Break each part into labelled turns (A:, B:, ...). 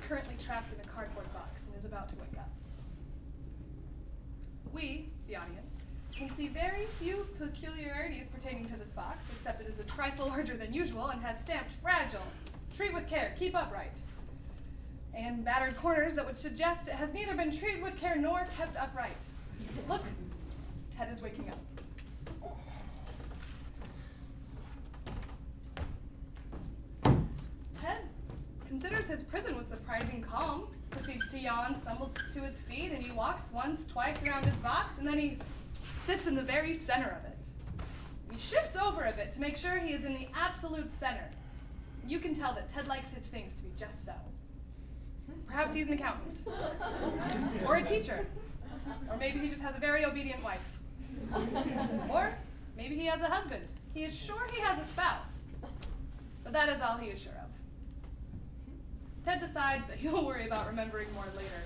A: currently trapped in a cardboard box and is about to wake up. We, the audience, can see very few peculiarities pertaining to this box, except it is a trifle larger than usual and has stamped fragile, treat with care, keep upright, and battered corners that would suggest it has neither been treated with care nor kept upright. Look, Ted is waking up. Ted considers his prison with surprising calm, proceeds to yawn, stumbles to his feet, and he walks once, twice around his box, and then he sits in the very center of it. He shifts over a bit to make sure he is in the absolute center. You can tell that Ted likes his things to be just so. Perhaps he's an accountant, or a teacher, or maybe he just has a very obedient wife. Or maybe he has a husband. He is sure he has a spouse, but that is all he is sure of. Ted decides that he'll worry about remembering more later.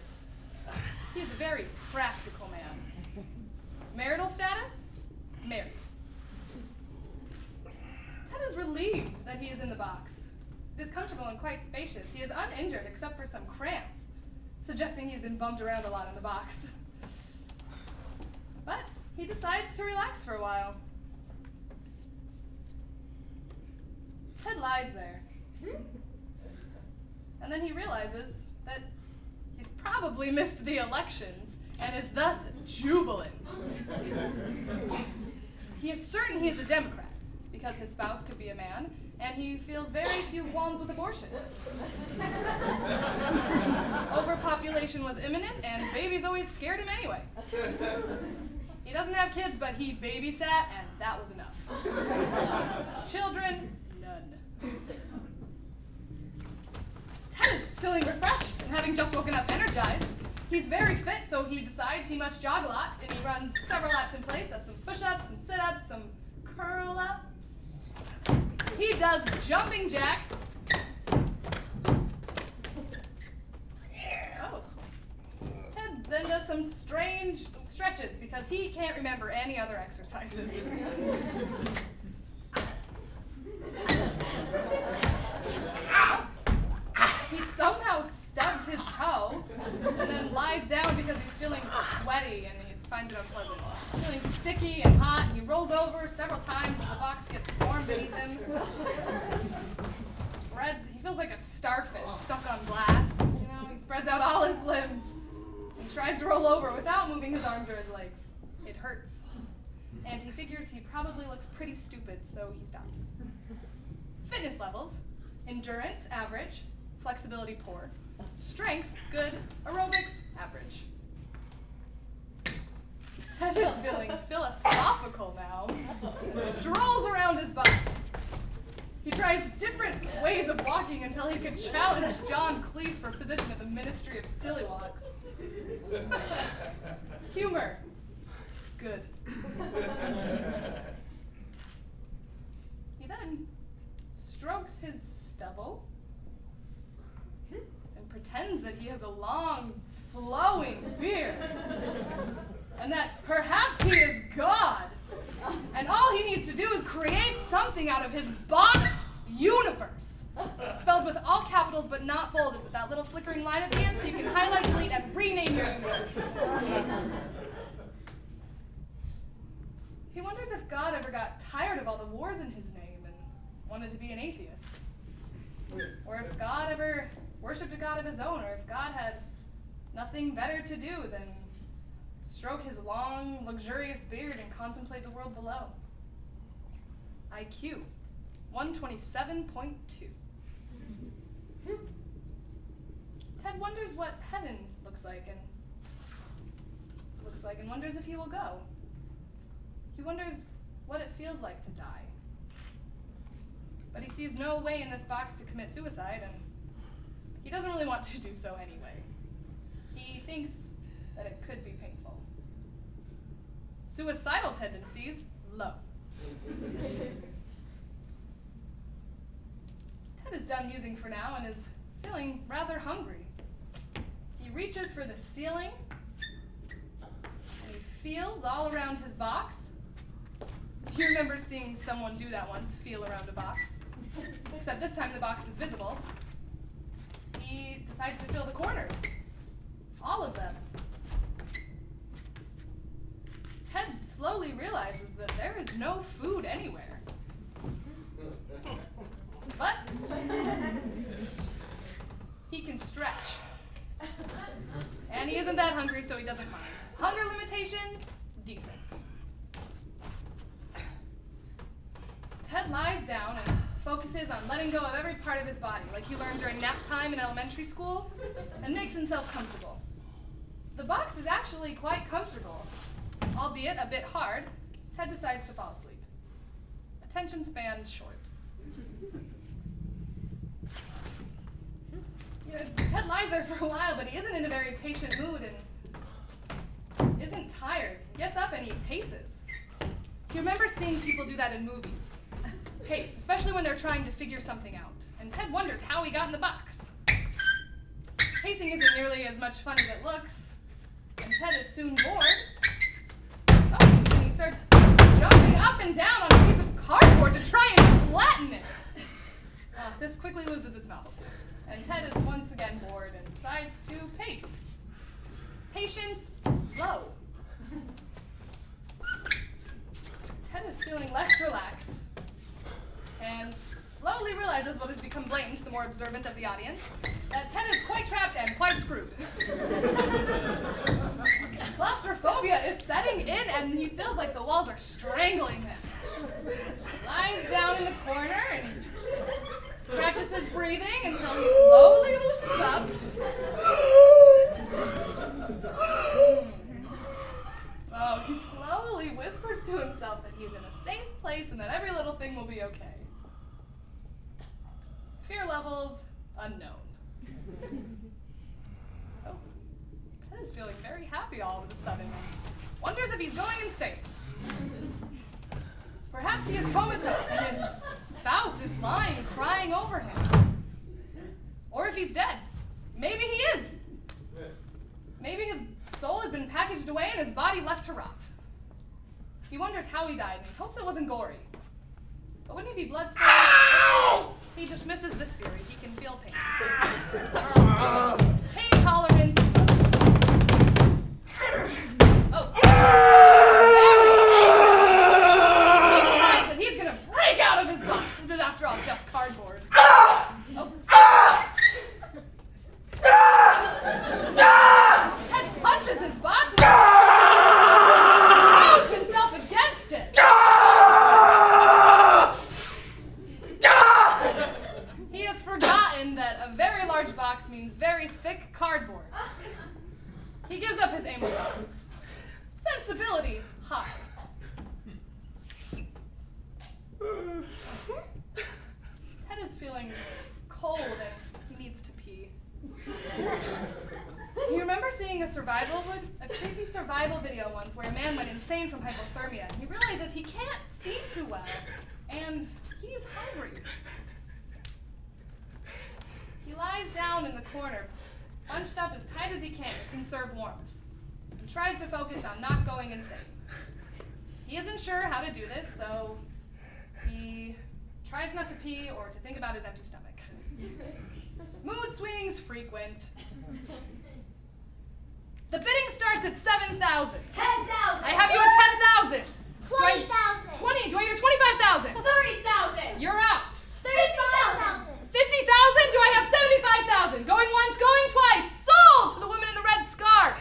A: He's a very practical man. Marital status? Married. Ted is relieved that he is in the box. It is comfortable and quite spacious. He is uninjured except for some cramps, suggesting he's been bumped around a lot in the box. But he decides to relax for a while. Ted lies there. And then he realizes that he's probably missed the elections and is thus jubilant. He is certain he is a Democrat because his spouse could be a man, and he feels very few qualms with abortion. Overpopulation was imminent, and babies always scared him anyway. He doesn't have kids, but he babysat, and that was enough. Children, none. Ted is feeling refreshed and having just woken up energized. He's very fit, so he decides he must jog a lot, and he runs several laps in place, does some push-ups, some sit-ups, some curl-ups. He does jumping jacks. Oh. Ted then does some strange stretches because he can't remember any other exercises. He somehow stubs his toe and then lies down because he's feeling sweaty and he finds it unpleasant. Feeling sticky and hot, and he rolls over several times as the box gets warm beneath him. He feels like a starfish stuck on glass. You know, he spreads out all his limbs and tries to roll over without moving his arms or his legs. It hurts. And he figures he probably looks pretty stupid, so he stops. Fitness levels: endurance, average; flexibility, poor; strength, good; aerobics, average. Ted is feeling philosophical now. Strolls around his box. He tries different ways of walking until he could challenge John Cleese for position at the Ministry of Silly Walks. Humor. Good. He then strokes his stubble and pretends that he has a long, flowing beard, and that perhaps he is God, and all he needs to do is create something out of his box universe, spelled with all capitals but not bolded, with that little flickering line at the end so you can highlight, delete, and rename your universe. He wonders if God ever got tired of all the wars in his name and wanted to be an atheist. Or if God ever worshipped a God of his own, or if God had nothing better to do than stroke his long, luxurious beard and contemplate the world below. IQ, 127.2. Ted wonders what heaven looks like and wonders if he will go. He wonders what it feels like to die. But he sees no way in this box to commit suicide, and he doesn't really want to do so anyway. He thinks that it could be painful. Suicidal tendencies, low. Ted is done musing for now and is feeling rather hungry. He reaches for the ceiling, and he feels all around his box. He remembers seeing someone do that once, feel around a box. Except this time the box is visible. He he decides to fill the corners. All of them. Ted slowly realizes that there is no food anywhere. But he can stretch. And he isn't that hungry, so he doesn't mind. Hunger limitations, decent. Ted lies down and focuses on letting go of every part of his body, like he learned during nap time in elementary school, and makes himself comfortable. The box is actually quite comfortable. Albeit a bit hard, Ted decides to fall asleep. Attention span short. Ted lies there for a while, but he isn't in a very patient mood and isn't tired. He gets up and he paces. He remembers seeing people do that in movies. Pace, especially when they're trying to figure something out. And Ted wonders how he got in the box. Pacing isn't nearly as much fun as it looks, and Ted is soon bored. Oh, and he starts jumping up and down on a piece of cardboard to try and flatten it. This quickly loses its novelty, and Ted is once again bored and decides to pace. Patience low. Ted is feeling less relaxed and slowly realizes what has become blatant to the more observant of the audience, that Ted is quite trapped and quite screwed. Claustrophobia is setting in and he feels like the walls are strangling him. Lies down in the corner and practices breathing until he slowly loosens up. Oh, he slowly whispers to himself that he's in a safe place and that every little thing will be okay. Fear levels unknown. Oh, Ted is feeling very happy all of a sudden and wonders if he's going insane. Perhaps he is comatose and his spouse is lying, crying over him. Or if he's dead. Maybe he is. Maybe his soul has been packaged away and his body left to rot. He wonders how he died and he hopes it wasn't gory. But wouldn't he be blood-stained? He dismisses this theory. He can feel pain. Pain tolerance. Oh. He decides that he's going to break out of his box. This is, after all, just cardboard. Oh. Ted punches his box and throws himself against it. He has forgotten that a very large box means very thick cardboard. He gives up his aimless efforts. Sensibility high. Ted is feeling cold and he needs to pee. He remembers seeing a creepy survival video once where a man went insane from hypothermia. And he realizes he can't see too well, and he's hungry. He lies down in the corner, bunched up as tight as he can to conserve warmth, and tries to focus on not going insane. He isn't sure how to do this, so he tries not to pee or to think about his empty stomach. Mood swings frequent. The bidding starts at 7,000.
B: 10,000.
A: I have you at 10,000.
B: 20,000.
A: 20. Do I hear 25,000?
B: 30,000.
A: You're out.
B: 50,000.
A: 50,000? Do I have 75,000? Going once, going twice. Sold to the woman in the red scarf.